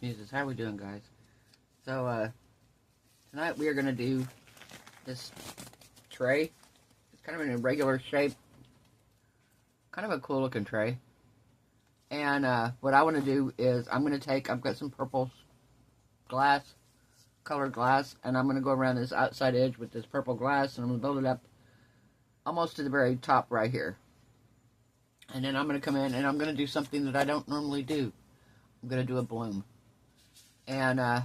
Sneezes. How are we doing, guys? So, tonight we are going to do this tray. It's kind of in a regular shape. Kind of a cool looking tray. And what I want to do is I'm going to take, I've got some purple glass, colored glass, and I'm going to go around this outside edge with this purple glass, and I'm going to build it up almost to the very top right here. And then I'm going to come in and I'm going to do something that I don't normally do. I'm going to do a bloom. And I'm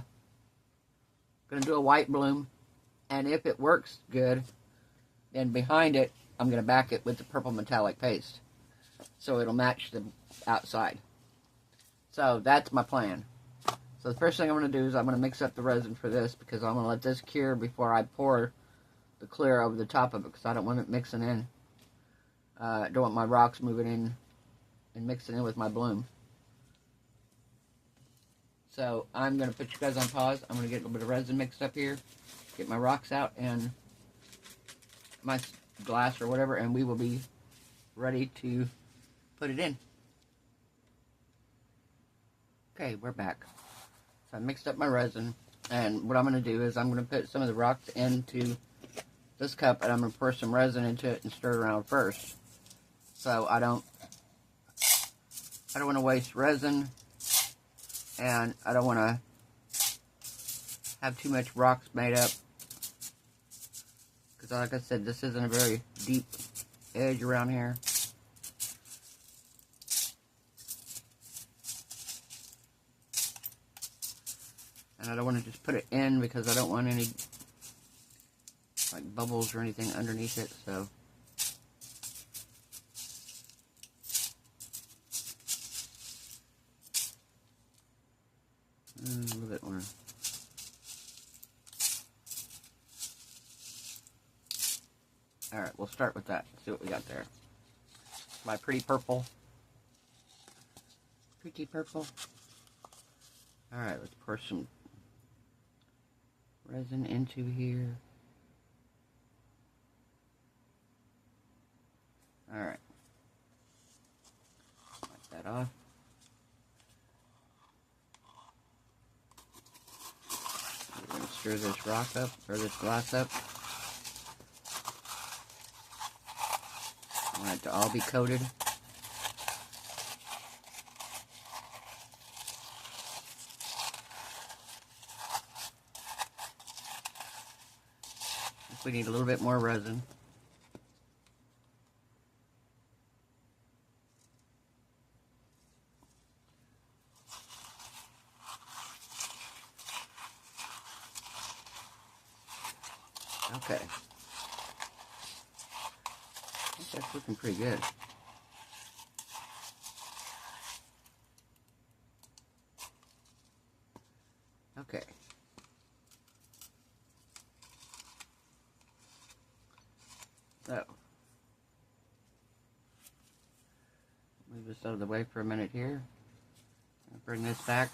going to do a white bloom. And if it works good, then behind it, I'm going to back it with the purple metallic paste. So it'll match the outside. So that's my plan. So the first thing I'm going to do is I'm going to mix up the resin for this, because I'm going to let this cure before I pour the clear over the top of it, because I don't want it mixing in. I don't want my rocks moving in and mixing in with my bloom. So I'm going to put you guys on pause. I'm going to get a little bit of resin mixed up here, get my rocks out and my glass or whatever, and we will be ready to put it in. Okay, we're back. So I mixed up my resin, and what I'm going to do is I'm going to put some of the rocks into this cup, and I'm going to pour some resin into it and stir it around first. So I don't want to waste resin, and I don't want to have too much rocks made up, because like I said, this isn't a very deep edge around here. And I don't want to just put it in, because I don't want any like bubbles or anything underneath it. So a little bit more. Alright, we'll start with that. See what we got there. My pretty purple. Pretty purple. Alright, let's pour some resin into here. Alright. Wipe that off. We're going to stir this rock up, or this glass up. I want it to all be coated. We need a little bit more resin. Okay. I think that's looking pretty good. Okay. So, move this out of the way for a minute here. I'll bring this back.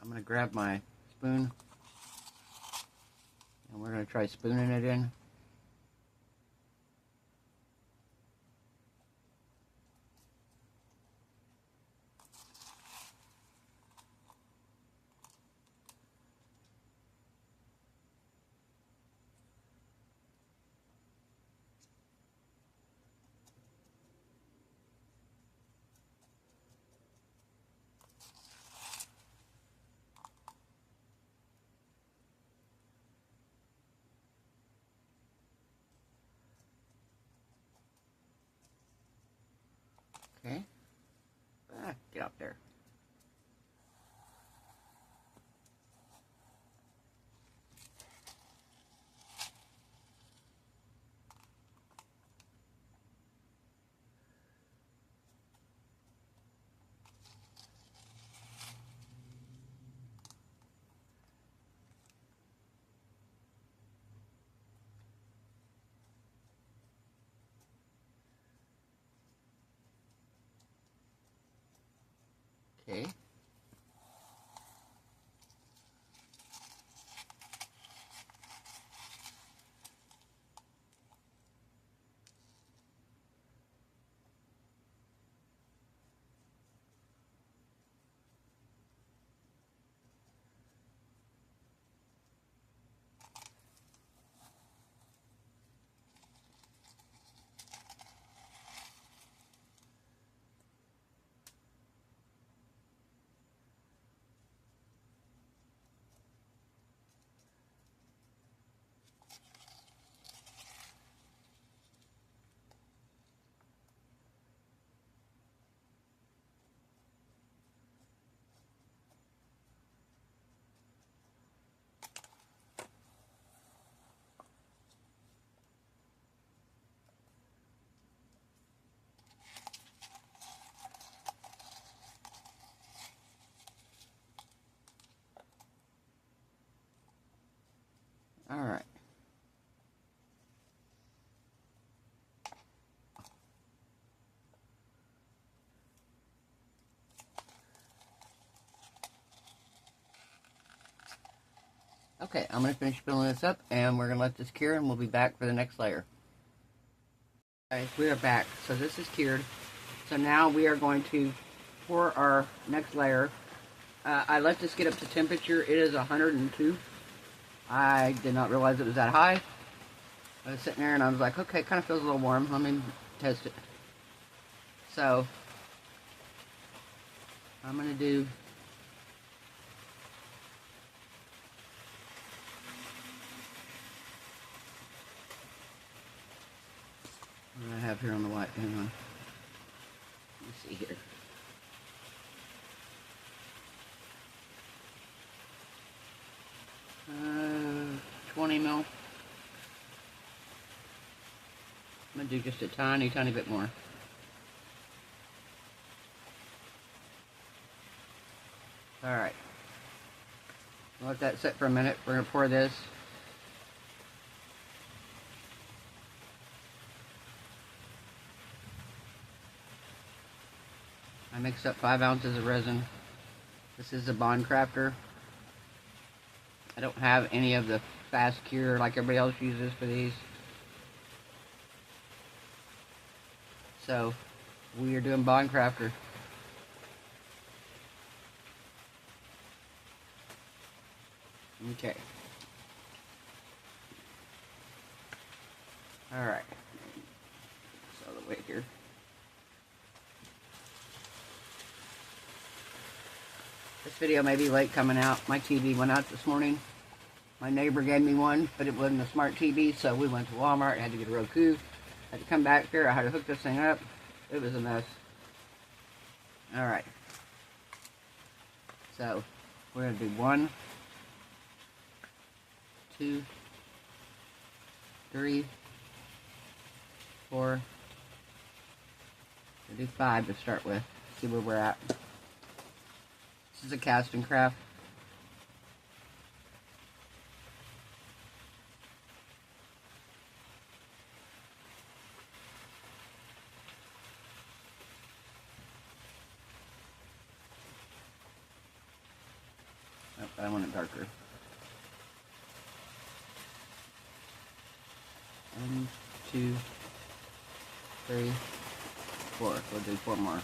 I'm going to grab my spoon, and we're going to try spooning it in. Okay. Get up there. Okay. Alright. Okay, I'm going to finish filling this up, and we're going to let this cure, and we'll be back for the next layer. Okay, we are back. So this is cured. So now we are going to pour our next layer. I let this get up to temperature. It is 102. I did not realize it was that high. I was sitting there, and I was like, okay, it kind of feels a little warm. Let me test it. So I'm going to do... what do I have here on the white? Hang on. Let me see here. 20 mil. I'm going to do just a tiny bit more. Alright. Let that sit for a minute. We're going to pour this. I mixed up 5 ounces of resin. This is a Bond Crafter. I don't have any of the fast cure like everybody else uses for these. So, we are doing Bond Crafter. Okay. Alright. This out of the way here. This video may be late coming out. My TV went out this morning. My neighbor gave me one, but it wasn't a smart TV, so we went to Walmart, had to get a Roku. Had to come back here, I had to hook this thing up. It was a mess. Alright. So, we're going to do 1, 2, 3, 4. We'll do 5 to start with. See where we're at. This is a cast and craft. Oh, I want it darker. 1, 2, 3, 4. We'll do 4 more.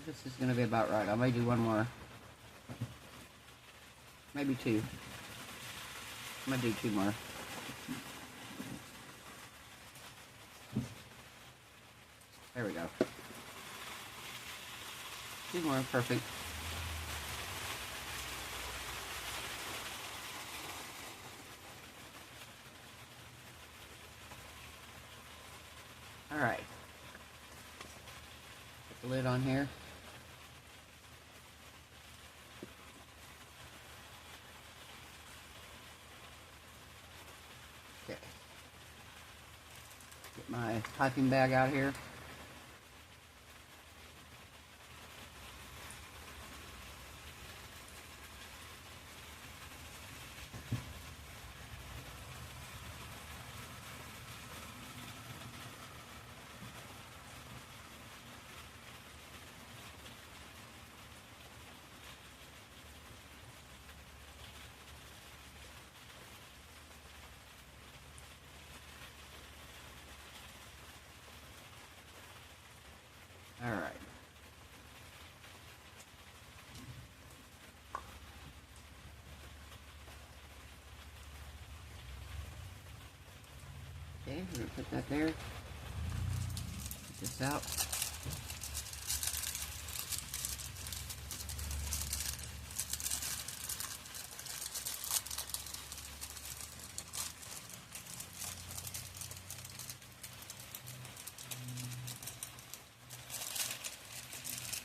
This is going to be about right. I may do 1 more. Maybe 2. I'm going to do 2 more. There we go. 2 more, perfect. Alright. Put the lid on here. Okay. Get my piping bag out here. Alright. Okay, we're going to put that there. Get this out.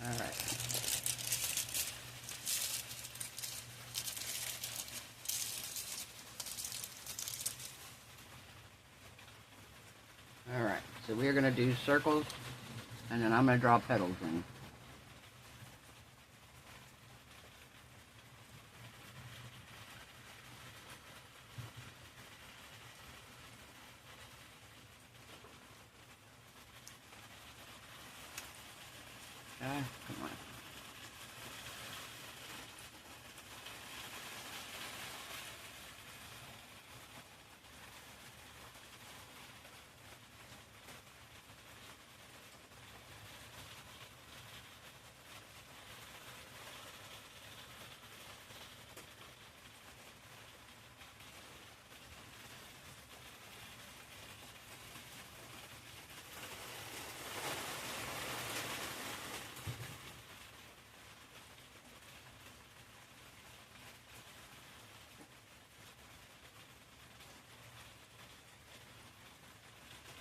Alright. Alright, so we're going to do circles, and then I'm going to draw petals in. Come on.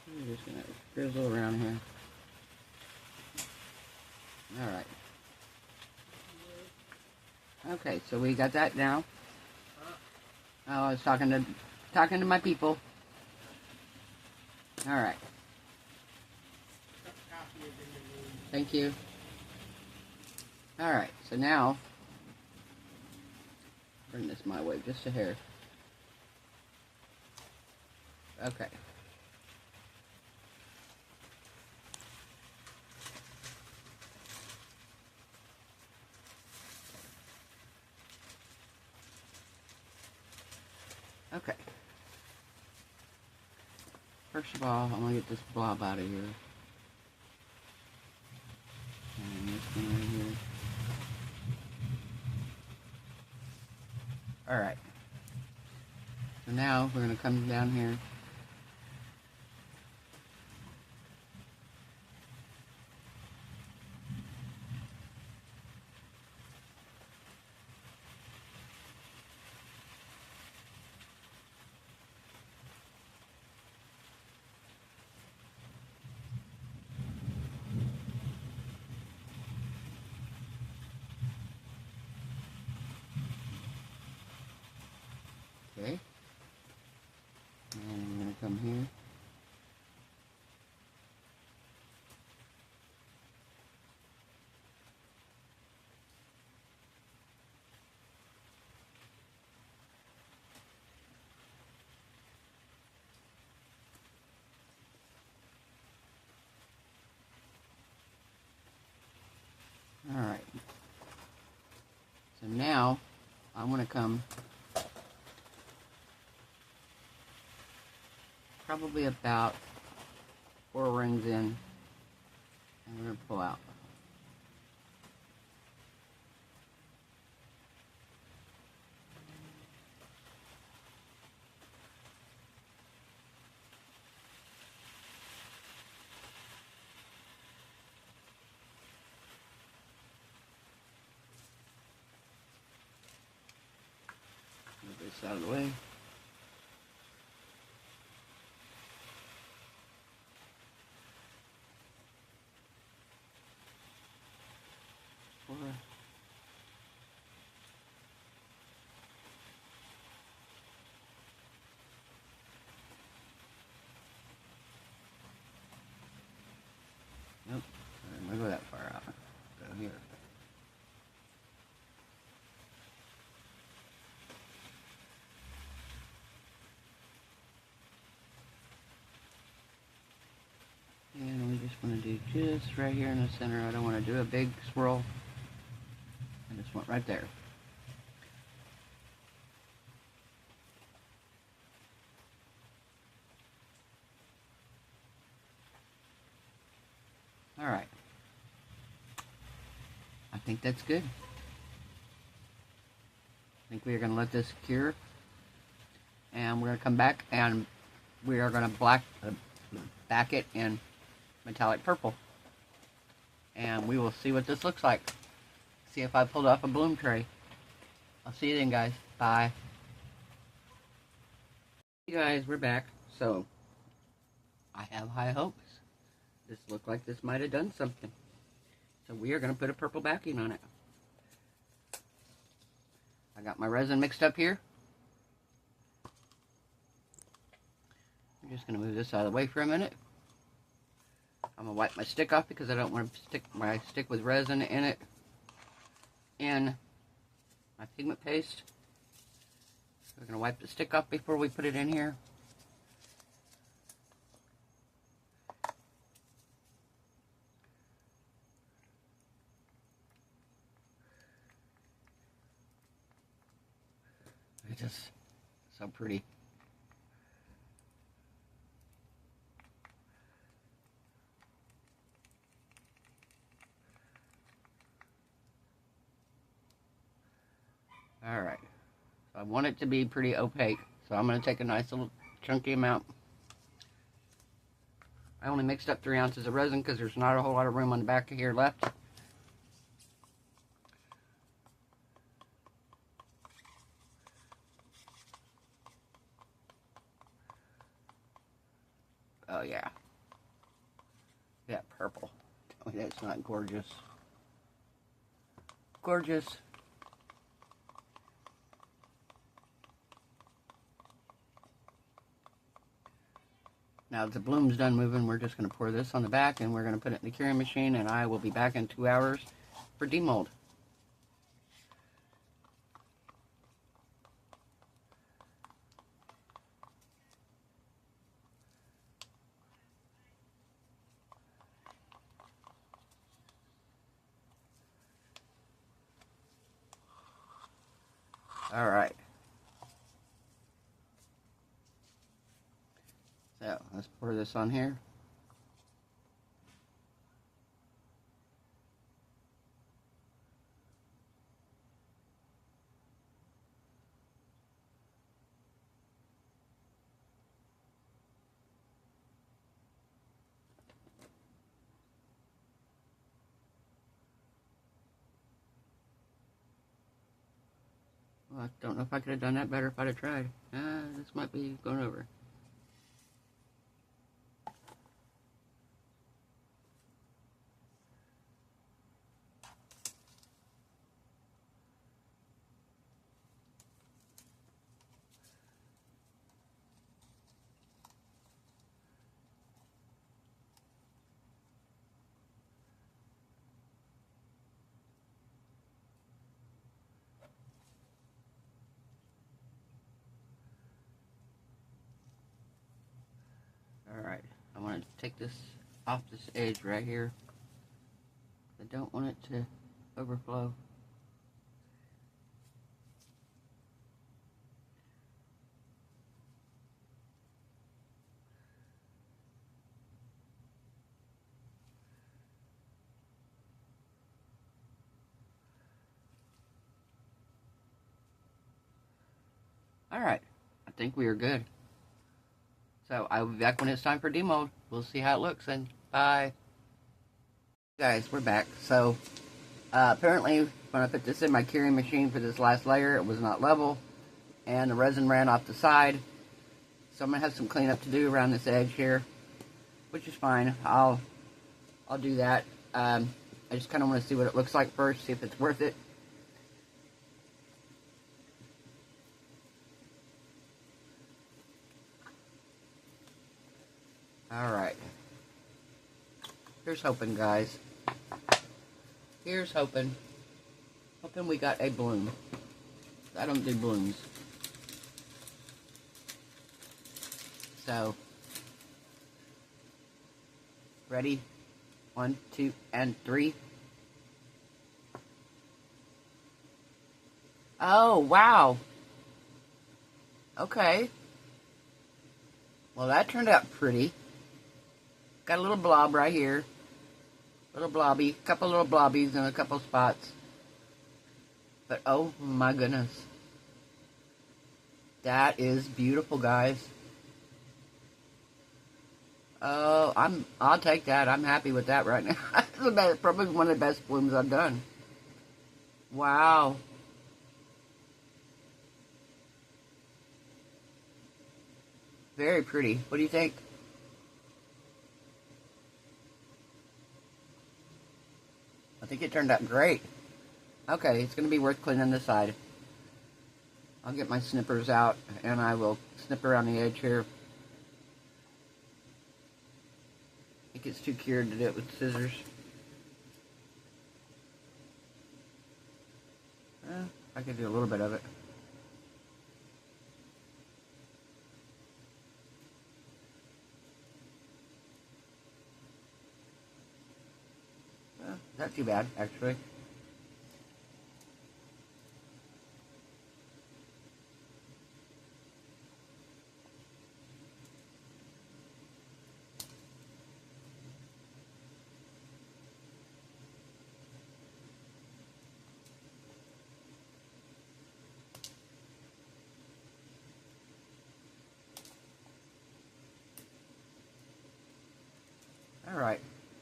I'm just going to drizzle around here. Alright. Okay, so we got that now. Oh, I was talking to my people. Alright. Thank you. Alright, so now, bring this my way just a hair. Okay. Okay. First of all, I'm going to get this blob out of here. And this one right here. Alright. So now we're going to come down here. Okay. And I'm going to come here. Alright. So now I'm going to come probably about 4 rings in, and we're going to pull out. Move this out of the way. Nope, I'm going to go that far out. Go here. And we just want to do just right here in the center. I don't want to do a big swirl. I just want right there. Alright. I think that's good. I think we are going to let this cure. And we're going to come back and we are going to back it in metallic purple. And we will see what this looks like. See if I pulled off a bloom tray. I'll see you then, guys. Bye. Hey guys, we're back. So, I have high hopes. This looked like this might have done something. So we are going to put a purple backing on it. I got my resin mixed up here. I'm just going to move this out of the way for a minute. I'm going to wipe my stick off because I don't want to stick my stick with resin in it in my pigment paste. We're going to wipe the stick off before we put it in here. It's just so pretty. Alright, so I want it to be pretty opaque, so I'm going to take a nice little chunky amount. I only mixed up 3 ounces of resin because there's not a whole lot of room on the back of here left. Oh yeah. Yeah, purple. Tell me that's not gorgeous. Gorgeous. Now that the bloom's done moving, we're just going to pour this on the back and we're going to put it in the curing machine, and I will be back in 2 hours for demold. Alright. So, let's pour this on here. Well, I don't know if I could have done that better if I'd have tried. This might be going over. Alright, I want to take this off this edge right here. I don't want it to overflow. Alright, I think we are good. So I will be back when it's time for demold. We'll see how it looks, and bye. Guys, we're back. So apparently when I put this in my curing machine for this last layer, it was not level and the resin ran off the side. So I'm gonna have some cleanup to do around this edge here, which is fine. I'll do that. I just kind of want to see what it looks like first, see if it's worth it. Alright. Here's hoping, guys. Here's hoping. Hoping we got a bloom. I don't do blooms. So, ready? 1, 2, and 3. Oh, wow. Okay. Well, that turned out pretty. Got a little blob right here. Little blobby. Couple little blobbies in a couple spots. But oh my goodness. That is beautiful, guys. Oh, I'll take that. I'm happy with that right now. It's probably one of the best blooms I've done. Wow. Very pretty. What do you think? I think it turned out great. Okay, it's going to be worth cleaning this side. I'll get my snippers out and I will snip around the edge here. it's too cured to do it with scissors. I could do a little bit of it. Not too bad, actually. Alright,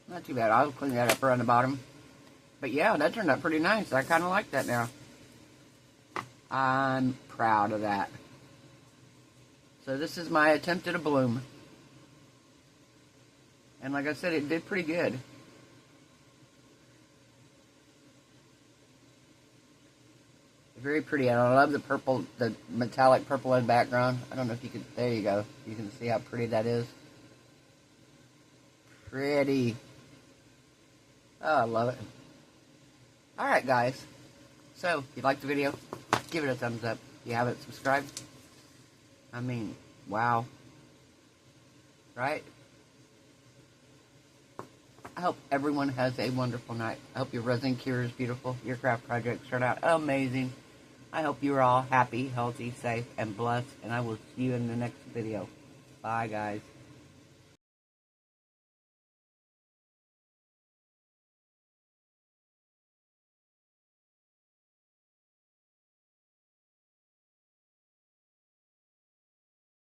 not too bad. I'll clean that up around the bottom. But yeah, that turned out pretty nice. I kind of like that now. I'm proud of that. So this is my attempt at a bloom. And like I said, it did pretty good. Very pretty, and I love the purple, the metallic purple in background. I don't know if you can, there you go. You can see how pretty that is. Pretty. Oh, I love it. Alright guys, so if you liked the video, give it a thumbs up. If you haven't subscribed, I mean, wow. Right? I hope everyone has a wonderful night. I hope your resin cure is beautiful. Your craft projects turned out amazing. I hope you are all happy, healthy, safe, and blessed. And I will see you in the next video. Bye, guys.